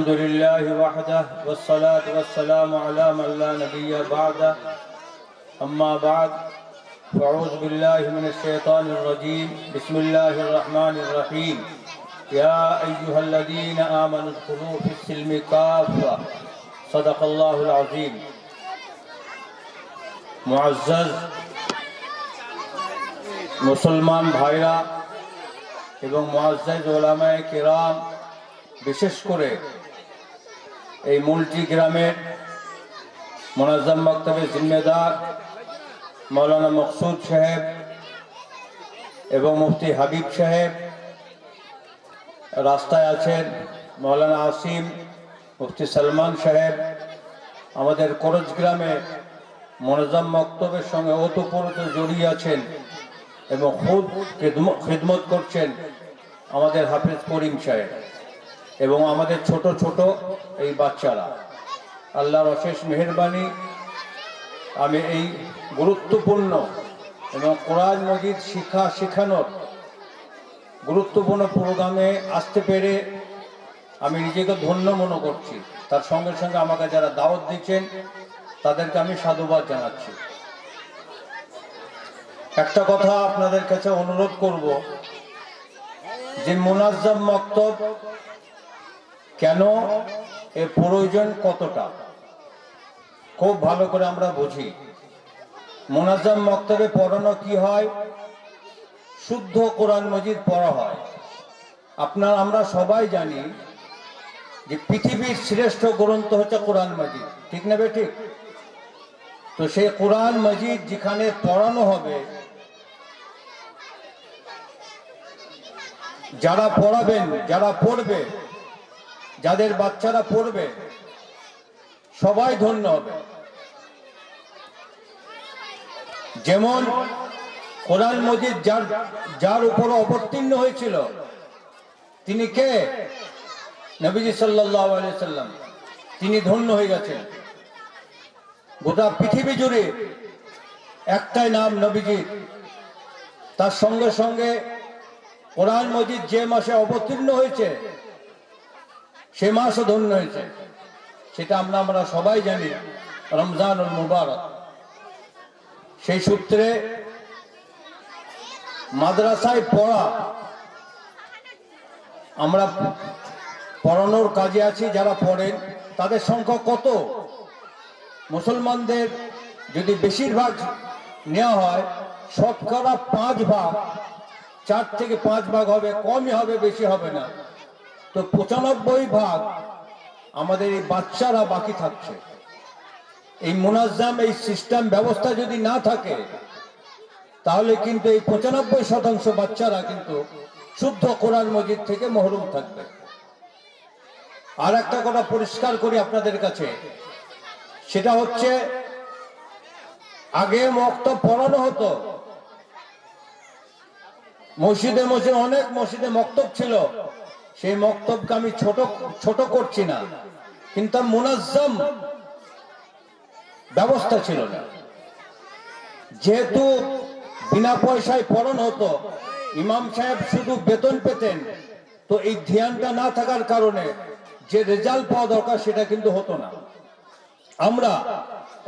الحمد لله وحده والصلاة والسلام على من لا نبي بعده أما بعد فأعوذ بالله من الشيطان الرجيم بسم الله الرحمن الرحيم يا أيها الذين آمنوا ادخلوا في السلم كافة صدق الله العظيم মুআজ্জাজ মুসলমান ভাইরা এবং মুআজ্জাজ উলামায়ে কিরাম, বিশেষ করে এই মুলটি গ্রামের মুনাজ্জাম মাকতাবের জিম্মেদার মৌলানা মকসুদ সাহেব এবং মুফতি হাবিব সাহেব, রাস্তায় আছেন মৌলানা আসিম, মুফতি সালমান সাহেব, আমাদের করজ গ্রামে মুনাজ্জাম মাকতাবের সঙ্গে ওতপ্রোত জড়িয়ে আছেন এবং খুব খিদমত করছেন আমাদের হাফেজ করিম সাহেব এবং আমাদের ছোট ছোট এই বাচ্চারা। আল্লাহর অশেষ মেহেরবানি, আমি এই গুরুত্বপূর্ণ এবং কোরআন মজিদ শেখানোর গুরুত্বপূর্ণ প্রোগ্রামে আসতে পেরে আমি নিজেকে ধন্য মনে করছি। তার সঙ্গে সঙ্গে আমাকে যারা দাওয়াত দিচ্ছেন তাদেরকে আমি সাধুবাদ জানাচ্ছি। একটা কথা আপনাদের কাছে অনুরোধ করব যে মুনাজ্জাম মাকতাব কেন, এর প্রয়োজন কতটা, খুব ভালো করে আমরা বুঝি। মুনাজ্জাম মাকতাবে পড়ানো কি হয়? শুদ্ধ কোরআন মজিদ পড়া হয়। আমরা সবাই জানি যে পৃথিবীর শ্রেষ্ঠ গ্রন্থ হচ্ছে কোরআন মজিদ, ঠিক না ঠিক? তো সেই কোরআন মজিদ যেখানে পড়ানো হবে, যারা পড়াবেন, যারা পড়বে, যাদের বাচ্চারা পড়বে, সবাই ধন্য হবে। যেমন কোরআন মজিদ যার উপর অবতীর্ণ হয়েছিল তিনি কে? নবীজি সাল্লাল্লাহু আলাইহি সাল্লাম। তিনি ধন্য হয়ে গেছেন। গোটা পৃথিবী জুড়ে একটাই নাম নবীজির। তার সঙ্গে সঙ্গে কোরআন মজিদ যে মাসে অবতীর্ণ হয়েছে সে মাসও ধন্য হয়েছে, সেটা আমরা সবাই জানি, রমজানুল মুবারক। সেই সূত্রে মাদ্রাসায় পড়া, আমরা পড়ানোর কাজে আছি, যারা পড়েন তাদের সংখ্যা কত? মুসলমানদের যদি বেশিরভাগ নেওয়া হয়, শতকরা 5 ভাগ, 4 থেকে 5 ভাগ হবে, কমই হবে, বেশি হবে না। তো 95 ভাগ আমাদের এই বাচ্চারা বাকি থাকছে। এই মুনাজ্জাম, এই সিস্টেম ব্যবস্থা যদি না থাকে তাহলে কিন্তু এই 95% বাচ্চারা কিন্তু শুদ্ধ কোরআন মজিদ থেকে মহরুম থাকবে। আর একটা কথা পরিষ্কার করি আপনাদের কাছে, সেটা হচ্ছে আগে মক্তব পড়ানো হতো মসজিদে, অনেক মসজিদে মক্তব ছিল। সেই মক্তবকে আমি ছোট করছি না, কিন্তু মুনাজ্জাম ব্যবস্থা ছিল না। যেহেতু বিনা পয়সায় পড়ানো হতো, ইমাম সাহেব শুধু বেতন পেতেন, তো এই ধ্যানটা না থাকার কারণে যে রেজাল্ট পাওয়া দরকার সেটা কিন্তু হতো না। আমরা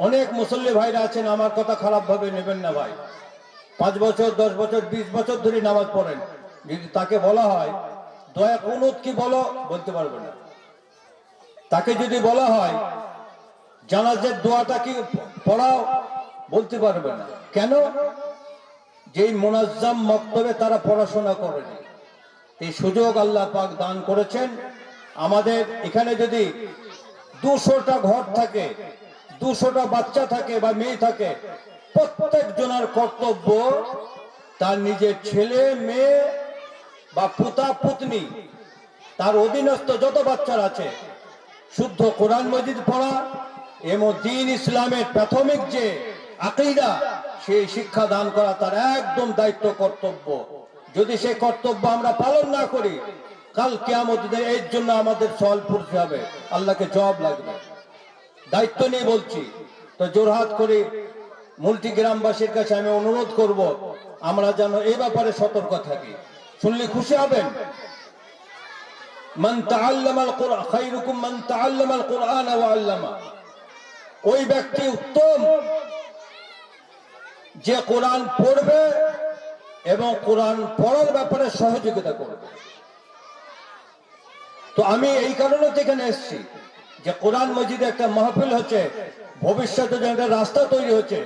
অনেক মুসল্লি ভাইরা আছেন, আমার কথা খারাপ ভাবে নেবেন না ভাই, 5 বছর 10 বছর 20 বছর ধরে নামাজ পড়েন, যদি তাকে বলা হয় দয়া কুনুত কি বলো, বলতে পারবে না। তাকে যদি বলা হয় জানাজার দোয়াটা কি পড়াও, বলতে পারবে না। কেন? যেই মুনাজ্জাম মাকতাবে তারা পড়াশোনা করেনি। এই সুযোগ আল্লাহ পাক দান করেছেন। আমাদের এখানে যদি 200টা ঘর থাকে, 200টা বাচ্চা থাকে বা মেয়ে থাকে, প্রত্যেক জনের কর্তব্য তার নিজের ছেলে মেয়ে বা পুতা পুতনি, তার অধীনস্থ যত বাচ্চারা আছে, শুদ্ধ কোরআন মজিদ পড়া এবং দ্বীন ইসলামের প্রাথমিক যে আকীদা সেই শিক্ষা দান করা তার একদম দায়িত্ব, কর্তব্য। যদি সেই কর্তব্য আমরা পালন না করি, কাল কিয়ামত দিনে এর জন্য আমাদের সওয়াল পড়তে হবে, আল্লাহকে জবাব লাগবে। দায়িত্ব নিয়ে বলছি। তো জোরহাত করে মুলটি গ্রামবাসীর কাছে আমি অনুরোধ করব, আমরা যেন এই ব্যাপারে সতর্ক থাকি। শুনলে খুশি হবেন। মান তাআল্লামাল কুরআন খায়রুকুম মান তাআল্লামাল কুরআন ওয়া আল্লামা। ওই ব্যক্তি উত্তম যে কোরআন পড়বে এবং কোরআন পড়ার ব্যাপারে সহযোগিতা করবে। তো আমি এই কারণে তো এখানে এসেছি যে কোরআন মজিদে একটা মাহফিল হচ্ছে, ভবিষ্যতে যে একটা রাস্তা তৈরি হচ্ছে,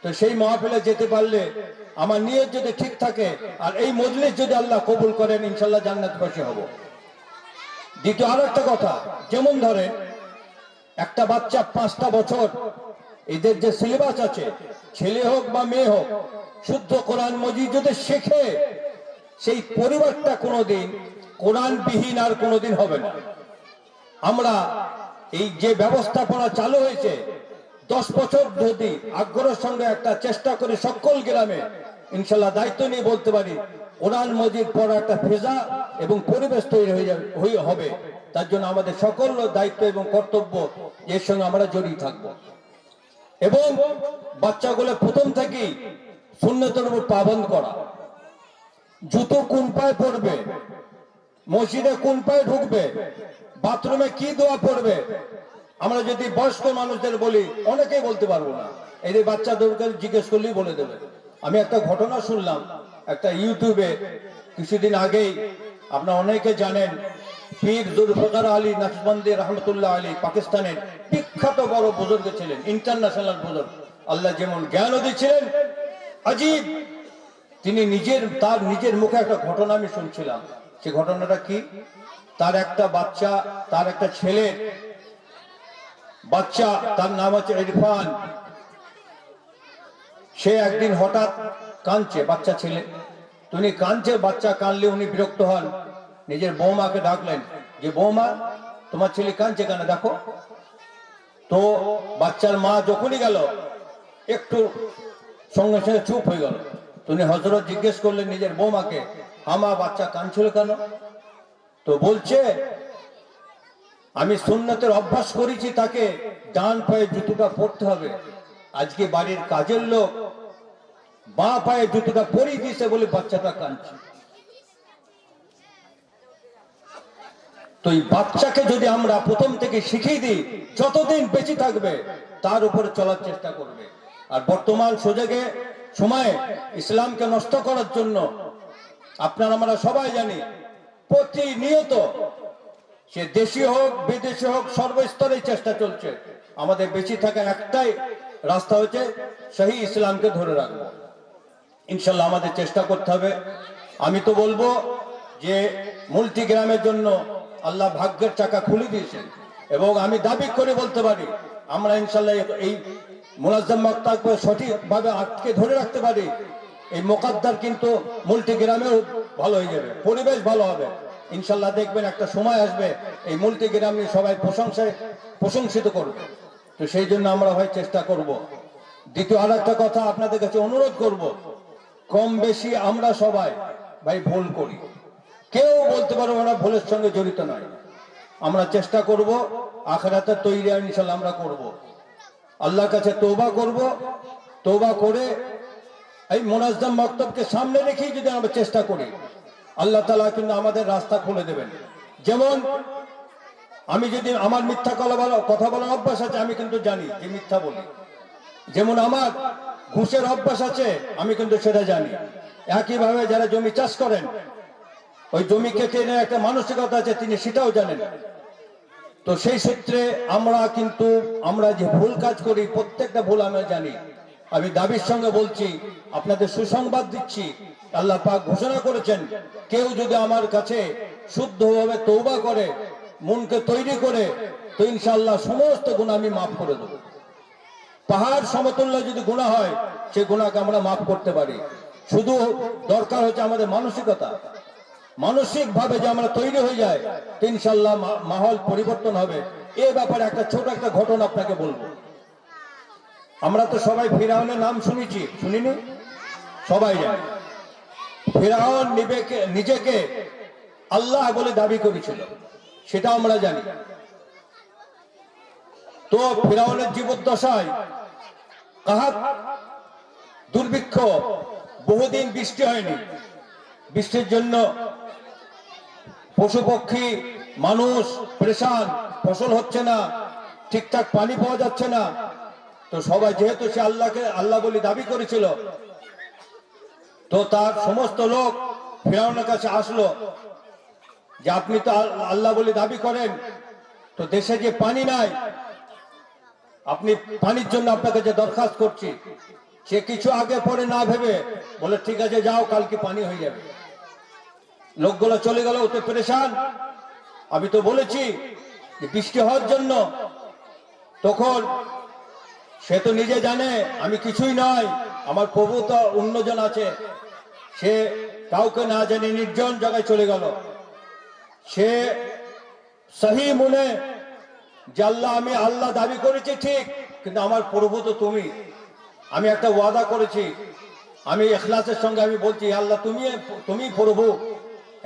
তো সেই মাহফিলে যেতে পারলে আমার নিয়ত যদি ঠিক থাকে আর এই মজলিস যদি আল্লাহ কবুল করেন, ইনশাল্লাহ জান্নাতবাসী হব। দ্বিতীয় আর একটা কথা, যেমন ধরেন একটা বাচ্চা 5টা বছর এদের যে সিলেবাস আছে, ছেলে হোক বা মেয়ে হোক, শুদ্ধ কোরআন মজিদ যদি শেখে, সেই পরিবারটা কোনোদিন কোরআনবিহীন আর কোনোদিন হবে না। আমরা এই যে ব্যবস্থাপনা চালু হয়েছে, 10 বছর যদি আগ্রহের সঙ্গে একটা চেষ্টা করে সকল গ্রামে ইনশাল্লাহ দায়িত্ব নিয়ে বলতে পারি, কোরআন মজিদ পড়া একটা ফেজা এবং পরিবেশ তৈরি হবে। তার জন্য আমাদের সকল দায়িত্ব এবং কর্তব্য এর সঙ্গে আমরা জড়িয়ে থাকবো এবং বাচ্চাগুলো প্রথম থেকেই সুন্নতের উপর পাবন্দ করা। জুতো কোন পায়ে পড়বে, মসজিদে কোন পায়ে ঢুকবে, বাথরুমে কি দোয়া পড়বে, আমরা যদি বয়স্ক মানুষদের বলি অনেকেই বলতে পারবো না, এই যে বাচ্চাদেরকে জিজ্ঞেস করলেই বলে দেবে। আমি একটা ঘটনা শুনলাম একটা ইউটিউবে কিছুদিন আগেই, আপনারা অনেকে জানেন, পীর জুলফিকার আলী নকশবন্দি রহমতুল্লাহ আলী পাকিস্তানের বিখ্যাত বড় বুজুর্গ ছিলেন, ইন্টারন্যাশনাল বুজুর্গ। আল্লাহ যেমন জ্ঞানও দিয়েছিলেন আজীব। তিনি তার নিজের মুখে একটা ঘটনা আমি শুনছিলাম। সে ঘটনাটা কি, তার একটা বাচ্চা, তার একটা ছেলে বাচ্চা, তার নাম হচ্ছে ইরফান। সে একদিন হঠাৎ কাঁদছে, বাচ্চা ছেলে, তুমি কাঁদছে, বাচ্চা কাঁদলে উনি বিরক্ত হন, নিজের বৌমাকে ডাকলেন যে বৌমা তোমার ছেলে কাঁদছে কেন দেখো। তো বাচ্চার মা যখনই গেল একটু সঙ্গে সঙ্গে চুপ হয়ে গেল। তুমি হযরত জিজ্ঞেস করলেন নিজের বৌমাকে, আমা বাচ্চা কাঁদছিল কেন? তো বলছে আমি সুন্নতের অভ্যাস করেছি, তাকে ডান পায়ে জুতোটা পরতে হবে। আজকে বাড়ির কাজের লোক বাঁ পায়ে জুতোটা পরিয়ে দিয়েছে বলে বাচ্চাটা কাঁদছে। তো এই বাচ্চাকে যদি আমরা প্রথম থেকে শিখিয়ে দিই, যতদিন বেঁচে থাকবে তার উপরে চলার চেষ্টা করবে। আর বর্তমান সময়ে ইসলামকে নষ্ট করার জন্য আপনারা আমরা সবাই জানি, প্রতিনিয়ত সে দেশি হোক বিদেশি হোক সর্বস্তরে চেষ্টা চলছে। আমাদের বেঁচে থাকা একটাই রাস্তা হচ্ছে সহি ইসলামকে ধরে রাখবো। ইনশাল্লাহ আমাদের চেষ্টা করতে হবে। আমি তো বলবো যে মুলতি গ্রামের জন্য আল্লাহ ভাগ্যের চাকা খুলে দিয়েছেন এবং আমি দাবি করে বলতে পারি আমরা ইনশাল্লাহ এই মুনাজ্জাম মাক্তাবকে সঠিকভাবে আটকে ধরে রাখতে পারি, এই মোকাদ্দার কিন্তু মুলতি গ্রামেও ভালো হয়ে যাবে, পরিবেশ ভালো হবে। ইনশাল্লাহ দেখবেন একটা সময় আসবে এই মুলতি গ্রামে সবাই প্রশংসিত করবে। তো সেই জন্য আমরা ভাই চেষ্টা করব। দ্বিতীয় আর একটা কথা আপনাদের কাছে অনুরোধ করব, কম বেশি আমরা সবাই ভাই ভুল করি, কেউ বলতে পারবো না ভুলের সঙ্গে জড়িত নয়। আমরা চেষ্টা করব আখিরাতে তৈরি ইনশাল্লাহ আমরা করব, আল্লাহর কাছে তওবা করব। তওবা করে এই মুনাজ্জাম মাক্তাবকে সামনে রেখেই যদি আমরা চেষ্টা করি, আল্লাহ তাআলা কিন্তু আমাদের রাস্তা খুলে দেবেন। যেমন আমি যদি আমার মিথ্যা কথা বলার অভ্যাস আছে, আমি কিন্তু জানি যে মিথ্যা বলি। যেমন আমার ঘুষের অভ্যাস আছে, আমি কিন্তু সেটা জানি। একইভাবে যারা জমি চাষ করেন, ওই জমি কেটে নেওয়ার একটা মানসিকতা আছে, তিনি সেটাও জানেন। তো সেই সূত্রে আমরা যে ভুল কাজ করি, প্রত্যেকটা ভুল আমরা জানি। আমি দাবির সঙ্গে বলছি, আপনাদের সুসংবাদ দিচ্ছি, আল্লাহ পাক ঘোষণা করেছেন, কেউ যদি আমার কাছে শুদ্ধভাবে তওবা করে, মনকে তৈরি করে, তো ইনশাআল্লাহ সমস্ত গুনাহ আমি মাফ করে দেব। পাহাড় সমতুল্য যদি গুনাহ হয়, সেই গুনাহকে আমরা মাফ করতে পারি। শুধু দরকার হচ্ছে আমাদের মানসিকতা, মানসিক ভাবে যে আমরা তৈরি হয়ে যায়, তো ইনশাআল্লাহ মাহল পরিবর্তন হবে। এই ব্যাপারে একটা ছোট একটা ঘটনা আপনাকে বলবো। আমরা তো সবাই ফিরাউনের নাম শুনিনি? সবাই জানে ফিরাউন নিজেকে আল্লাহ বলে দাবি করেছিল, সেটা আমরা জানি। তো ফিরাউনের জীবদ্দশায় কাহাত দুর্ভিক্ষ, বহুদিন বৃষ্টি হয়নি। বৃষ্টির জন্য পশু পক্ষী মানুষ পরেশান, ফসল হচ্ছে না, ঠিকঠাক পানি পাওয়া যাচ্ছে না। তো সবাই যেহেতু সে আল্লাহকে আল্লাহ বলে দাবি করেছিল, তো তার সমস্ত লোক ফিরাউনের কাছে আসলো যে আপনি তো আল্লাহ বলে দাবি করেন, তো দেশে যে পানি নাই, আপনি পানির জন্য আপনাকে যে দরখাস্ত করছি। সে কিছু আগে পরে না ভেবে বলে ঠিক আছে যাও, কালকে পানি হয়ে যাবে। লোকগুলো চলে গেল, ওতে পরেশান। আমি তো বলেছি যে বৃষ্টি হওয়ার জন্য। তখন সে তো নিজে জানে আমি কিছুই নয়, আমার প্রভু তো অন্যজন আছে। সে কাউকে না জানি নির্জন জায়গায় চলে গেল। সে সহি মনে যে আল্লাহ, আমি আল্লাহ দাবি করেছি ঠিক, কিন্তু আমার প্রভু তো তুমি। আমি একটা ওয়াদা করেছি, আমি ইখলাসের সঙ্গে আমি বলছি আল্লাহ তুমি প্রভু।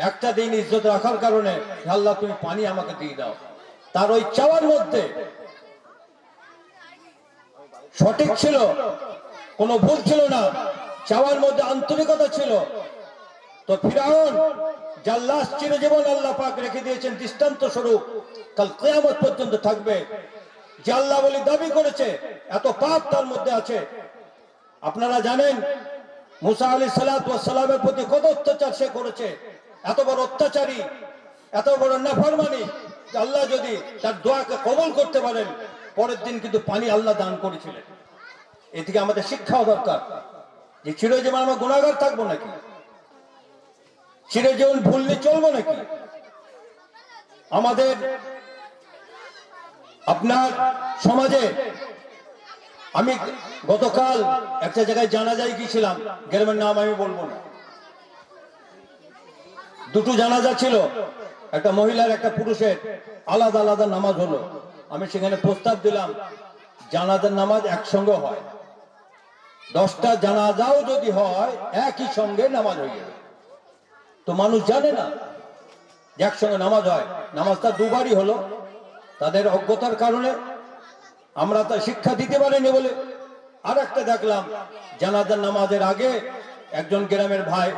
একটা দিন ইজ্জত রাখার কারণে আল্লাহ তুমি পানি আমাকে দিয়ে দাও। তার ওই চাওয়ার মধ্যে সঠিক ছিল, কোনো ভুল ছিল না, চাওয়ার মধ্যে আন্তরিকতা ছিল। তো ফিরাউন যার লাশ চিরজীবন আল্লাহ পাক রেখে দিয়েছেন দৃষ্টান্ত স্বরূপ, কাল কিয়ামত পর্যন্ত থাকবে, যে আল্লাহ বলে দাবি করেছে, এত পাপ তার মধ্যে আছে। আপনারা জানেন মুসা আলাইহিস সালাতু ওয়াস সালামের প্রতি কত অত্যাচার সে করেছে। এত বড় অত্যাচারী, এত বড় নাফরমানি, আল্লাহ যদি তার দোয়াকে কবুল করতে পারেন, পরের দিন কিন্তু পানি আল্লাহ দান করেছিলেন। এ থেকে আমাদের শিক্ষাও দরকার যে চিরজীবন আমরা গুনাহগার থাকবো নাকি? চিরজীবন ভুললে চলবো নাকি? আমাদের আপনার সমাজে, আমি গতকাল একটা জায়গায় জানাজায় গিয়েছিলাম, গ্রামের নাম আমি বলবো না। দুটো জানাজা ছিল, একটা মহিলার একটা পুরুষের, আলাদা আলাদা নামাজ হলো। আমি সেখানে প্রস্তাব দিলাম জানাজার নামাজ একসঙ্গে হয়, 10টা জানাজাও যদি হয় একই সঙ্গে নামাজ হয়ে যাবে। তো মানুষ জানে না যে একসঙ্গে নামাজ হয়। নামাজটা দুবারই হলো, তাদের অজ্ঞতার কারণে, আমরা তা শিক্ষা দিতে পারিনি বলে। আর একটা দেখলাম জানাজার নামাজের আগে একজন গ্রামের ভাই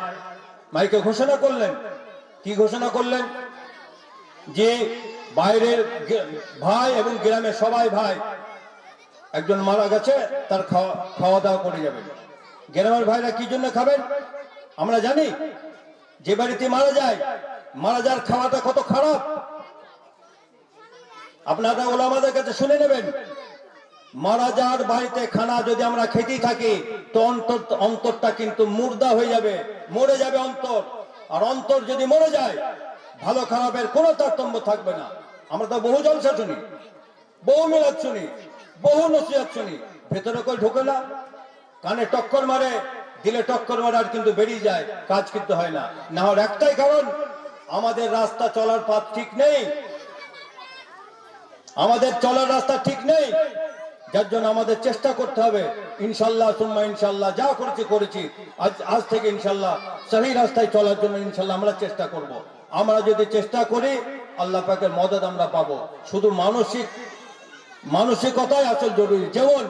মাইকে ঘোষণা করলেন। কি ঘোষণা করলেন? যে বাইরের ভাই এবং গ্রামের সবাই ভাই, একজন মারা গেছে, তার খাওয়া দাওয়া করে যাবেন। গ্রামের ভাইরা কি জন্য খাবেন আমরা জানি। যে বাড়িতে মারা যায়, মারা যাওয়ার খাওয়াটা কত খারাপ আপনারা ওলামাদের কাছে শুনে নেবেন। মারা যাওয়ার বাড়িতে খানা যদি আমরা খেতেই থাকি, তো অন্তরটা কিন্তু মুর্দা হয়ে যাবে, মরে যাবে অন্তর। আর অন্তর যদি মরে যায়, ভালো খারাপের কোনো তারতম্য থাকবে না। আমরা তো বহু জলসা শুনি, বহু মিলাদ শুনি, বহু নসিহত শুনি, ভেতরে কই ঢোকে না। কানে টক্কর মারে, দিলে টক্কর মারে, আর কিন্তু বেরিয়ে যায়, কাজ কিন্তু হয় না। না হওয়ার একটাই কারণ, আমাদের রাস্তা চলার পথ ঠিক নেই, আমাদের চলার রাস্তা ঠিক নেই। যার জন্য আমাদের চেষ্টা করতে হবে, ইনশাল্লাহ সুম্মা ইনশাল্লাহ, যা করেছি আজ থেকে ইনশাল্লাহ সহি রাস্তায় চলার জন্য ইনশাল্লাহ আমরা চেষ্টা করব। আমরা যদি চেষ্টা করি, আল্লাহ পাকের মদদ আমরা পাবো। শুধু মানসিকতাই আসল জরুরি। যেমন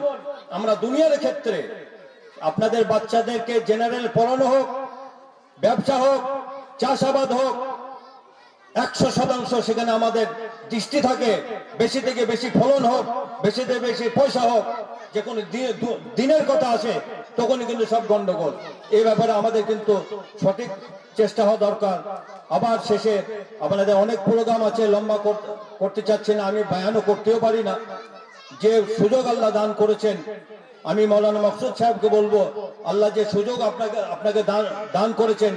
আমরা দুনিয়ার ক্ষেত্রে আপনাদের বাচ্চাদেরকে জেনারেল পড়ানো হোক, ব্যবসা হোক, চাষাবাদ হোক, 100% সেখানে আমাদের দৃষ্টি থাকে, বেশি থেকে বেশি ফলন হোক, বেশি থেকে বেশি পয়সা হোক। যে কোনো দিনের কথা আসে, তখনই কিন্তু সব গন্ডগোল। এই ব্যাপারে আমাদের কিন্তু সঠিক চেষ্টা হওয়া দরকার। আবার শেষে আপনাদের অনেক প্রোগ্রাম আছে, লম্বা করতে চাচ্ছি না, আমি বয়ানও করতেও পারি না। যে সুযোগ আল্লাহ দান করেছেন, আমি মৌলানা মকসুদ সাহেবকে বলবো, আল্লাহ যে সুযোগ আপনাকে দান করেছেন,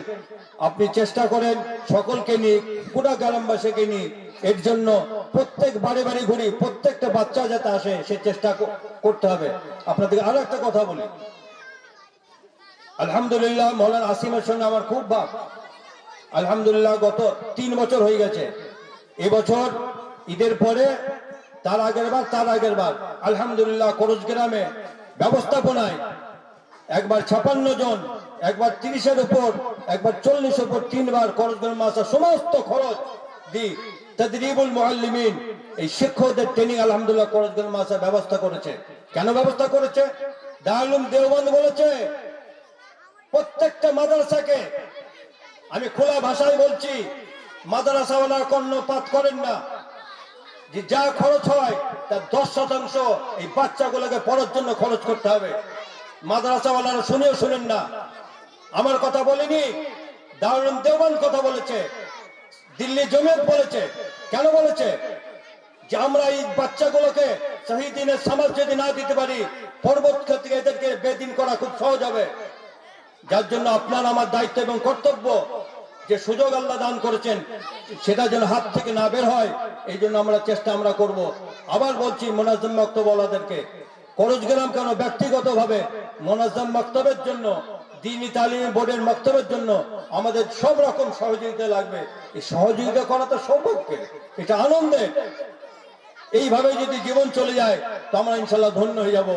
আপনি চেষ্টা করেন সকলকে নিয়ে, পুরা গ্রামবাসীকে নিয়ে, এর জন্য প্রত্যেক বাড়ি বাড়ি ঘুরি, প্রত্যেকটা বাচ্চা যাতে আসে সে চেষ্টা করতে হবে। আপনাদেরকে আরো একটা কথা বলি, আলহামদুলিল্লাহ মৌলানা আসিমের সঙ্গে আমার খুব ভাব। আলহামদুলিল্লাহ গত 3 বছর হয়ে গেছে। এবছর ঈদের পরে তার আগের বার আলহামদুলিল্লাহ করজ গ্রামে ব্যবস্থাপনায় একবার 56 জন, একবার 30-এর উপর, একবার 40-এর উপর, 3বার করজ গ্রাম মাসা সমস্ত খরচ দি তাদরিবুল মুআল্লিমিন, এই শিক্ষকদের ট্রেনিং আলহামদুলিল্লাহ করজ গ্রাম মাসা ব্যবস্থা করেছে। কেন ব্যবস্থা করেছে? দারুল দেওবন্দ বলেছে প্রত্যেকটা মাদ্রাসাকে, আমি খোলা ভাষায় বলছি, মাদ্রাসাওয়ালার কর্ণপাত করেন না, যে যা খরচ হয় তার 10% এই বাচ্চাগুলোকে পড়ার জন্য খরচ করতে হবে। মাদ্রাসাওয়ালারা শুনেন না, আমার কথা বলিনি, দারুল দেওবন্দ কথা বলেছে, দিল্লি জমিয়ত বলেছে। কেন বলেছে? যে আমরা এই বাচ্চাগুলোকে সহি দিনের সমাজ যদি না দিতে পারি, পরবর্তী থেকে এদেরকে বেদিন করা খুব সহজ হবে। যার জন্য আপনার আমার দায়িত্ব এবং কর্তব্য, যে সুযোগ আল্লাহ দান করেছেন সেটা যেন হাত থেকে না বের হয়, এই জন্য আমরা চেষ্টা করব। আবার বলছি, মোনাজ্জম মাকতবওয়ালাদেরকে খরচ গেলাম কেন, ব্যক্তিগতভাবে মোনাজ্জম মাকতবের জন্য, দ্বীনি তালিম বোর্ডের মাকতবের জন্য আমাদের সব রকম সহযোগিতা লাগবে। এই সহযোগিতা করা তো সৌভাগ্যের, এটা আনন্দের। এইভাবে যদি জীবন চলে যায় তো আমরা ইনশাল্লাহ ধন্য হয়ে যাব।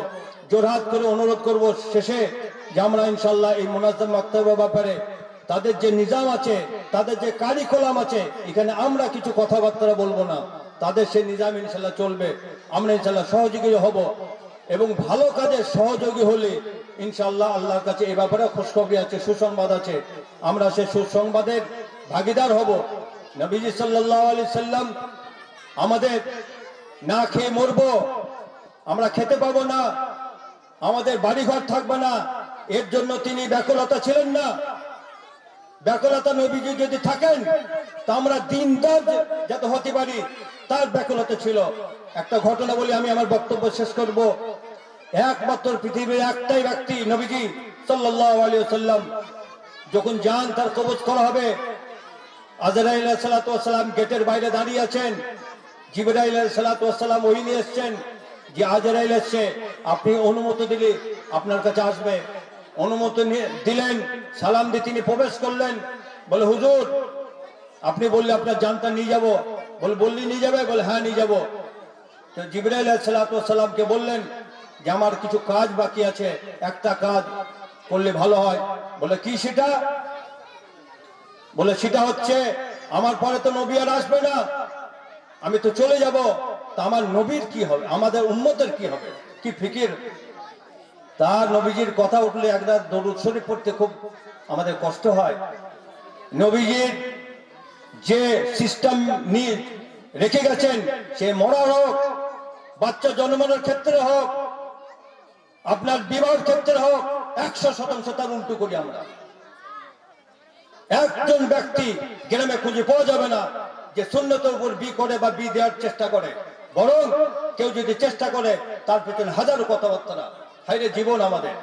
জোরহাত করে অনুরোধ করব শেষে, যে আমরা ইনশাল্লাহ এই মোনাজ্জম মাকতবের ব্যাপারে তাদের যে নিজাম আছে, তাদের যে কারিকুলাম আছে, এখানে আমরা কিছু কথাবার্তা বলবো না, তাদের সেই নিজাম ইনশাল্লাহ চলবে। আমরা ইনশাল্লাহ সহযোগী হব, এবং ভালো কাজে সহযোগী হলে ইনশাল্লাহ আল্লাহর কাছে এই ব্যাপারে খুশখবরি আছে, সুসংবাদ আছে, আমরা সেই সুসংবাদের ভাগিদার হব। নবীজি সাল্লাল্লাহু আলাইহি সাল্লাম আমাদের না খেয়ে মরবো, আমরা খেতে পাবো না, আমাদের বাড়িঘর থাকবে না, এর জন্য তিনি ব্যাকুলতা ছিলেন না। ব্যাকুলতা নবীজি যদি থাকেন তা আমরা দিনদার যাতে হতে পারি, তার ব্যাকুলতা ছিল। একটা ঘটনা বলি, আমি আমার বক্তব্য শেষ করব। একমাত্র পৃথিবীর একটাই ব্যক্তি নবীজি সাল্লাল্লাহু আলাইহি ওয়াসাল্লাম যখন যান তার কবজ করা হবে, আজরাইল আলাইহিস সালাতু ওয়াস সালাম গেটের বাইরে দাঁড়িয়ে আছেন। জিবরাইল আলাইহিস সালাতু ওয়াস সালাম ওহী নিয়ে এসেছেন যে আজরাইল এসেছে, আপনি অনুমতি দিলে আপনার কাছে আসবে। অনুমতি দিলেন, সালাম দিয়ে তিনি প্রবেশ করলেন। বলে, হুজুর আপনি বললে আপনার জানটা নিয়ে যাব। বললি নিয়ে যাবে? বলে, হ্যাঁ নিয়ে যাব। তো জিবরাইল আলাইহিস সালাতু ওয়াস সালামকে বললেন যে আমার কিছু কাজ বাকি আছে, একটা কাজ করলে ভালো হয়। বলে, কি সেটা? বলে, সেটা হচ্ছে আমার পরে তো নবী আর আসবে না, আমি তো চলে যাব, তা আমার নবীর কি হবে, আমাদের উম্মতের কি হবে, কি ফিকির। তার নবীজির কথা উঠলে একটা দরুদ শরীফ পড়তে খুব আমাদের কষ্ট হয়। নবীজির যে সিস্টেম নিয়ে রেখে গেছেন, সে মরার হোক, বাচ্চা জন্মানোর ক্ষেত্রে হোক, আপনার বিবাহের ক্ষেত্রে হোক, 100% তার উল্টো করি আমরা। একজন ব্যক্তি গ্রামে খুঁজে পাওয়া যাবে না যে সুন্নতের উপর বি করে বা বি দেওয়ার চেষ্টা করে, বরং কেউ যদি চেষ্টা করে তার পেছনে হাজারো কথাবার্তা। হায়রে জীবন আমাদের।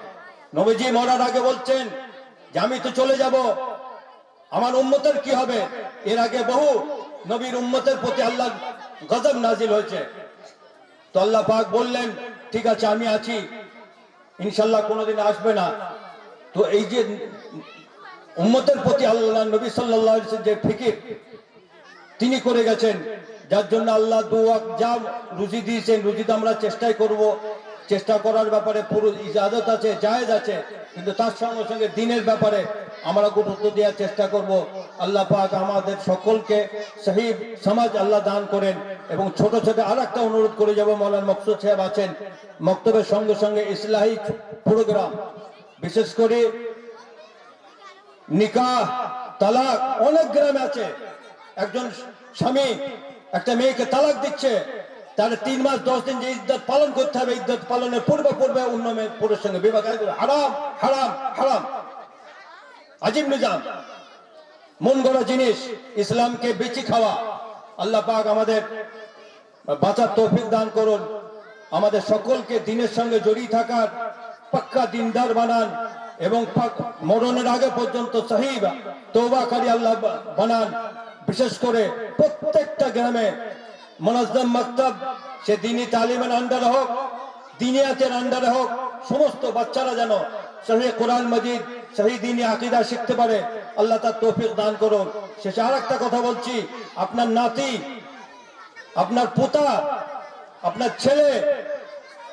নবীজি মরার আগে বলছেন যে আমি তো চলে যাব, আমার উম্মতের কি হবে। এর আগে বহু নবীর উম্মতের প্রতি আল্লাহ গজব নাজিল হয়েছে। তো আল্লাহ পাক বললেন, ঠিক আছে আমি আছি, ইনশাল্লাহ কোনোদিন আসবে না। তো এই যে উম্মতের প্রতি আল্লাহ নবী সাল্লাল্লাহু আলাইহি ওয়াসাল্লাম যে ফিকির তিনি করে গেছেন, যার জন্য আল্লাহ দুয়া যা রুজি দিয়েছেন, রুজিতে আমরা চেষ্টাই করব। চেষ্টা করার ব্যাপারে পুরো ইজাজত আছে, জায়েজ আছে, কিন্তু তার সঙ্গে সঙ্গে দিনের ব্যাপারে আমরা গুরুত্ব দেওয়ার চেষ্টা করব। আল্লাহ পাক আমাদের সকলকে সহি সমাজ আল্লাহ দান করেন। এবং ছোট ছোট আর একটা অনুরোধ করে যাব, মাওলানা মকসুদ সাহেব আছেন, মক্তবের সঙ্গে সঙ্গে ইসলাহি প্রোগ্রাম, বিশেষ করে নিকাহ তালাক অনেক গ্রামে আছে। একজন স্বামী একটা মেয়েকে তালাক দিচ্ছে, তার 3 মাস 10 দিন যে ইদ্দত পালন করতে হবে, ইদ্দত পালনের পূর্বে অন্য পুরুষের সঙ্গে বিবাহ হারাম হারাম হারাম, আজীব নিজাম, মন গড়া জিনিস, ইসলামকে বেচি খাওয়া। আল্লাহ পাক আমাদের বাঁচার তৌফিক দান করুন, আমাদের সকলকে দিনের সঙ্গে জড়িয়ে থাকার পাক্কা দিনদার বানান, এবং মরণের আগে পর্যন্ত সহি তওবাকারী আল্লাহ বানান। বিশেষ করে প্রত্যেকটা গ্রামে মুনাজ্জম মাকতাব, সে দ্বীনি তালিমের আন্ডারে হোক, দ্বীনিয়াতের আন্ডারে হোক, সমস্ত বাচ্চারা যেন সহি কোরআন মাজিদ, সহি দ্বীনি আকীদা শিখতে পারে। আল্লাহ তার তৌফিক দান করুন। শেষে আর একটা কথা বলছি, আপনার নাতি, আপনার পোতা, আপনার ছেলে,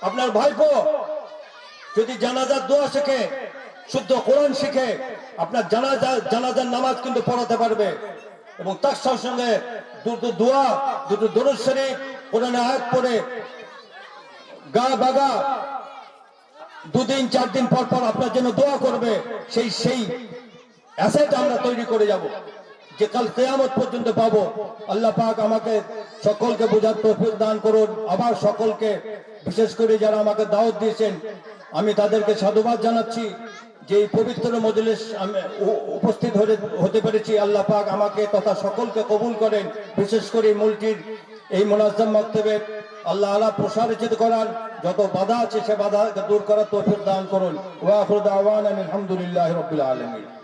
আপনার ভাইপো যদি জানাজার দোয়া শেখে, শুদ্ধ কোরআন শিখে, আপনার জানাজার নামাজ কিন্তু পড়াতে পারবে। এবং তার সঙ্গে দুটো দোয়া, দুটো দরুদ শরীফ, কোরআনের আয়াত পড়ে গা বাগা 2 দিন 4 দিন পর আপনার জন্য দোয়া করবে। সেই অ্যাসেট আমরা তৈরি করে যাব। যে কাল কিয়ামত পর্যন্ত পাবো। আল্লাহ পাক আমাকে সকলকে বোঝার তৌফিক দান করুন। আবার সকলকে, বিশেষ করে যারা আমাকে দাওয়াত দিয়েছেন, আমি তাদেরকে সাধুবাদ জানাচ্ছি যে এই পবিত্র মজলিস আমি উপস্থিত হতে পেরেছি। আল্লাহ পাক আমাকে তথা সকলকে কবুল করেন। বিশেষ করে মুলকির এই মুনাজ্জাম মাকতাবের আল্লাহ আলা প্রসারিত করার যত বাধা আছে সে বাধা দূর করার তৌফিক দান করুন। ওয়া আখিরু দাওয়ানা আলহামদুলিল্লাহি রাব্বিল আলামিন।